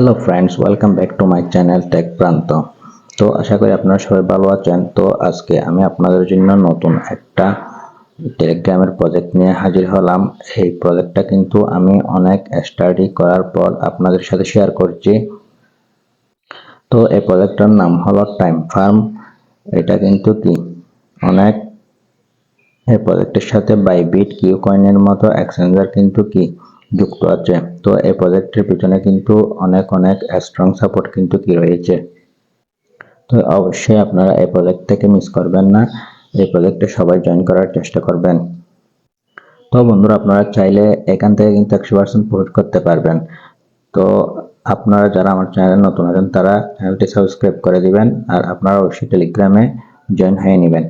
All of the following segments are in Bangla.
Hello friends, welcome back to my channel tech Pranto. তো আশা করি আপনারা সবাই ভালো আছেন। তো আজকে আমি আপনাদের জন্য নতুন একটা টেলিগ্রামের প্রজেক্ট নিয়ে হাজির হলাম। এই প্রজেক্টটা কিন্তু আমি অনেক স্টাডি করার পর আপনাদের সাথে শেয়ার করছি। তো এই প্রজেক্টটার নাম হলো টাইম ফার্ম। এটা কিন্তু অনেক এই প্রজেক্টের সাথে বাইবিট, কিউ কয়েনের মতো এক্সচেঞ্জার কিন্তু যুক্ত আছে। তো এই প্রজেক্টের পিছনে কিন্তু অনেক স্ট্রং সাপোর্ট কিন্তু রয়েছে। তো অবশ্যই আপনারা এই প্রজেক্ট থেকে মিস করবেন না, এই প্রজেক্টে সবাই জয়েন করার চেষ্টা করবেন। তো বন্ধুরা, আপনারা চাইলে এখান থেকে কিন্তু 100% প্রফিট করতে পারবেন। তো আপনারা যারা আমার চ্যানেলে নতুন আছেন তারা চ্যানেলটি সাবস্ক্রাইব করে দিবেন, আর আপনারা অবশ্যই টেলিগ্রামে জয়েন হয়ে নেবেন।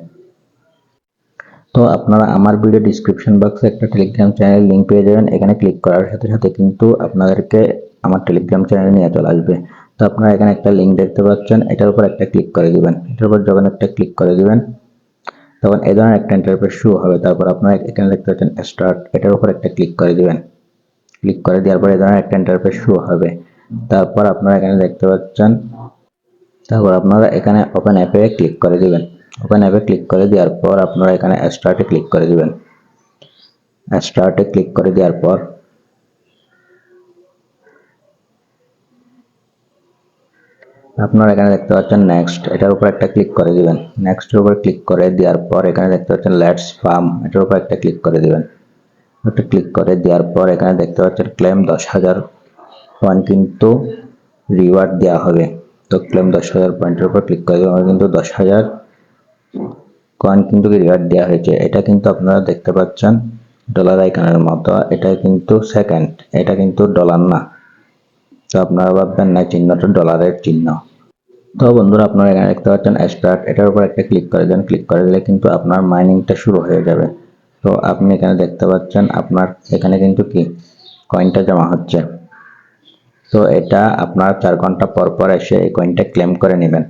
তো আপনারা আমার ভিডিও ডিসক্রিপশন বক্সে একটা টেলিগ্রাম চ্যানেল লিংক পেয়ে যাবেন। এখানে ক্লিক করার সাথে সাথে কিন্তু আপনাদেরকে আমার টেলিগ্রাম চ্যানেলে নিয়ে চলে আসবে। তো আপনারা এখানে একটা লিংক দেখতে পাচ্ছেন, এটার উপর একটা ক্লিক করে দিবেন। এটার উপর যখন একটা ক্লিক করে দিবেন তখন এই ধরনের একটা ইন্টারফেস শো হবে। তারপর আপনারা এখানে দেখতে পাচ্ছেন স্টার্ট, এটার উপর একটা ক্লিক করে দিবেন। ক্লিক করে দেওয়ার পর এই ধরনের একটা ইন্টারফেস শো হবে। তারপর আপনারা এখানে দেখতে পাচ্ছেন, তারপর আপনারা এখানে ওপেন অ্যাপে ক্লিক করে দিবেন। ওপেন অ্যাপে ক্লিক করে দেওয়ার পর আপনারা এখানে স্টার্টে ক্লিক করে দিবেন। স্টার্টে ক্লিক করে দেওয়ার পর আপনারা এখানে দেখতে পাচ্ছেন নেক্সট, এটার উপর একটা ক্লিক করে দিবেন। নেক্সটের উপর ক্লিক করে দেওয়ার পর এখানে দেখতে পাচ্ছেন লেটস ফার্ম, এটার উপর একটা ক্লিক করে দিবেন। একটা ক্লিক করে দেওয়ার পর এখানে দেখতে পাচ্ছেন ক্লেম 10,000 পয়েন্ট কিন্তু রিওয়ার্ড দেওয়া হবে। তো ক্লেম 10,000 পয়েন্টের উপর ক্লিক করে দেওয়া কিন্তু 10,000 কয়েন কিন্তু রিওয়ার্ড দেওয়া হয়েছে। এটা কিন্তু আপনারা দেখতে পাচ্ছেন ডলার আইকনের মতো, এটা কিন্তু সেকেন্ড, এটা কিন্তু ডলার না। তো আপনারা ভাববেন না চিহ্নটা ডলারের চিহ্ন। তো বন্ধুরা, আপনারা এখানে দেখতে পাচ্ছেন স্টার্ট, এটার উপর একটা ক্লিক করে দেন। ক্লিক করে দিলে কিন্তু আপনার মাইনিংটা শুরু হয়ে যাবে। তো আপনি এখানে দেখতে পাচ্ছেন আপনার এখানে কিন্তু কয়েনটা জমা হচ্ছে। তো এটা আপনার 4 ঘন্টা পর পর এসে এই কয়েনটা ক্লেম করে নেবেন।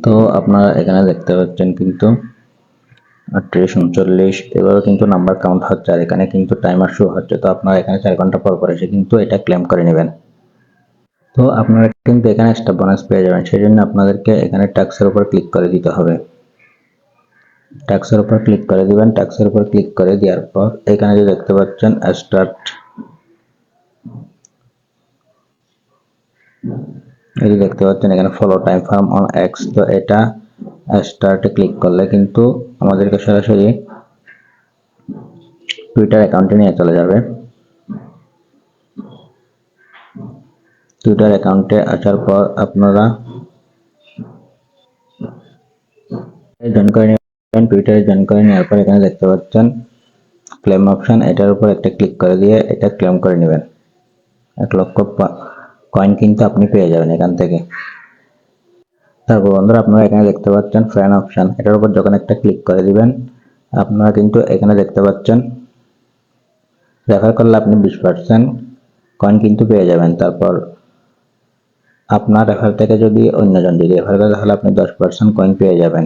তো আপনারা এখানে দেখতে পাচ্ছেন কিন্তু 38, 39 এভাবে কিন্তু নাম্বার কাউন্ট হচ্ছে, আর এখানে কিন্তু টাইমার শো হচ্ছে। তো আপনারা এখানে 4 ঘন্টা পর পর এসে কিন্তু এটা ক্লেম করে নেবেন। তো আপনারা কিন্তু এখানে একটা বোনাস পেয়ে যাবেন, সেই জন্য আপনাদেরকে এখানে ট্যাক্সের উপর ক্লিক করে দিতে হবে। ট্যাক্সের উপর ক্লিক করে দিবেন। ট্যাক্সের উপর ক্লিক করে দেওয়ার পর এখানে যে দেখতে পাচ্ছেন স্টার্ট, এই যে দেখতে পাচ্ছেন এখানে follow time farm on x. তো এটা স্টার্টে ক্লিক করলে কিন্তু আমাদেরকে সরাসরি টুইটার অ্যাকাউন্টে নিয়ে চলে যাবে। টুইটার অ্যাকাউন্টে আসার পর আপনারা জয়েন করে নেবেন। টুইটারে জয়েন করে নেওয়ার পর এখানে দেখতে পাচ্ছেন ক্লেম অপশন, এটার উপর একটা ক্লিক করে দিয়ে এটা ক্লেম করে নেবেন। 1 লক্ষ কয়েন কিন্তু আপনি পেয়ে যাবেন এখান থেকে। তারপর বন্ধুরা, আপনারা এখানে দেখতে পাচ্ছেন ফ্রেন্ড অপশন, এটার উপর যখন একটা ক্লিক করে দিবেন আপনারা কিন্তু এখানে দেখতে পাচ্ছেন রেফার করলে আপনি 20% কয়েন কিন্তু পেয়ে যাবেন। তারপর আপনার রেফার থেকে যদি অন্যজন যদি রেফার করে তাহলে আপনি 10% কয়েন পেয়ে যাবেন।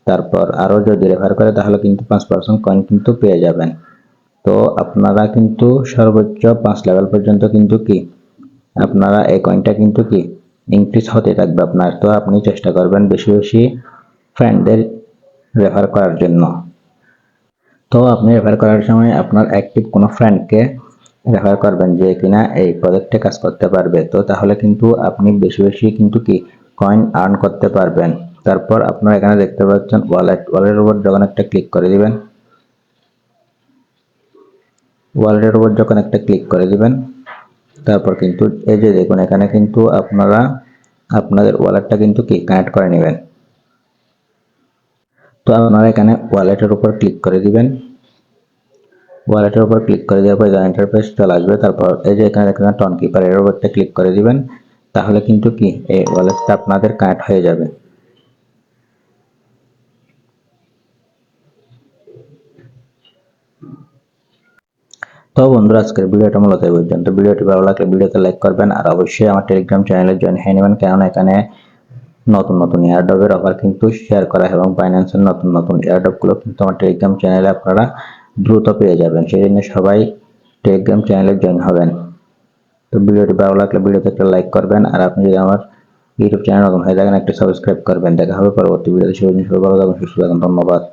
তারপর আরো যদি রেফার করে তাহলে কিন্তু 5% কয়েন কিন্তু পেয়ে যাবেন। তো আপনারা কিন্তু সর্বোচ্চ 5 লেভেল পর্যন্ত কিন্তু আপনারা এই কয়েনটা কিন্তু ইনক্রিজ হতে থাকবে আপনার। তো আপনি চেষ্টা করবেন বেশি বেশি ফ্রেন্ডদের রেফার করার জন্য। তো আপনি রেফার করার সময় আপনার অ্যাক্টিভ কোনো ফ্রেন্ডকে রেফার করবেন যে কিনা এই প্রজেক্টে কাজ করতে পারবে। তো তাহলে কিন্তু আপনি বেশি বেশি কিন্তু কয়েন আর্ন করতে পারবেন। তারপর আপনারা এখানে দেখতে পাচ্ছেন ওয়ালেটের উপর যখন একটা ক্লিক করে দিবেন, ওয়ালেটের উপর যখন একটা ক্লিক করে দিবেন তারপর কিন্তু এই যে দেখুন এখানে কিন্তু আপনারা আপনাদের ওয়ালেটটা কিন্তু কানেক্ট করে নেবেন। তো আপনারা এখানে ওয়ালেটের উপর ক্লিক করে দিবেন। ওয়ালেটের উপর ক্লিক করে দেওয়ার পর ইন্টারফেস চলে আসবে। তারপর এই যে এখানে দেখেন টন কিপার, এর উপর একটা ক্লিক করে দিবেন। তাহলে কিন্তু এই ওয়ালেটটা আপনাদের কানেক্ট হয়ে যাবে। তো বন্ধুরা, আজকের ভিডিওটা মূলত এই পর্যন্ত। ভিডিওটি ভালো লাগলে ভিডিওতে লাইক করবেন, আর অবশ্যই আমার টেলিগ্রাম চ্যানেলে জয়েন হয়ে নেবেন, কেননা এখানে নতুন এয়ারড্রপের অফার কিন্তু শেয়ার করা এবং ফাইন্যান্সের নতুন এয়ারড্রপ গুলো কিন্তু আমার টেলিগ্রাম চ্যানেলে আপনারা দ্রুত পেয়ে যাবেন। সেই জন্য সবাই টেলিগ্রাম চ্যানেলে জয়েন হবেন। তো ভিডিওটি ভালো লাগলে ভিডিওতে একটা লাইক করবেন, আর আপনি যদি আমার ইউটিউব চ্যানেল নতুন হয়ে থাকেন একটা সাবস্ক্রাইব করবেন। দেখা হবে পরবর্তী ভিডিওতে। সবাই ভালো থাকুন, সুস্থ থাকুন। ধন্যবাদ।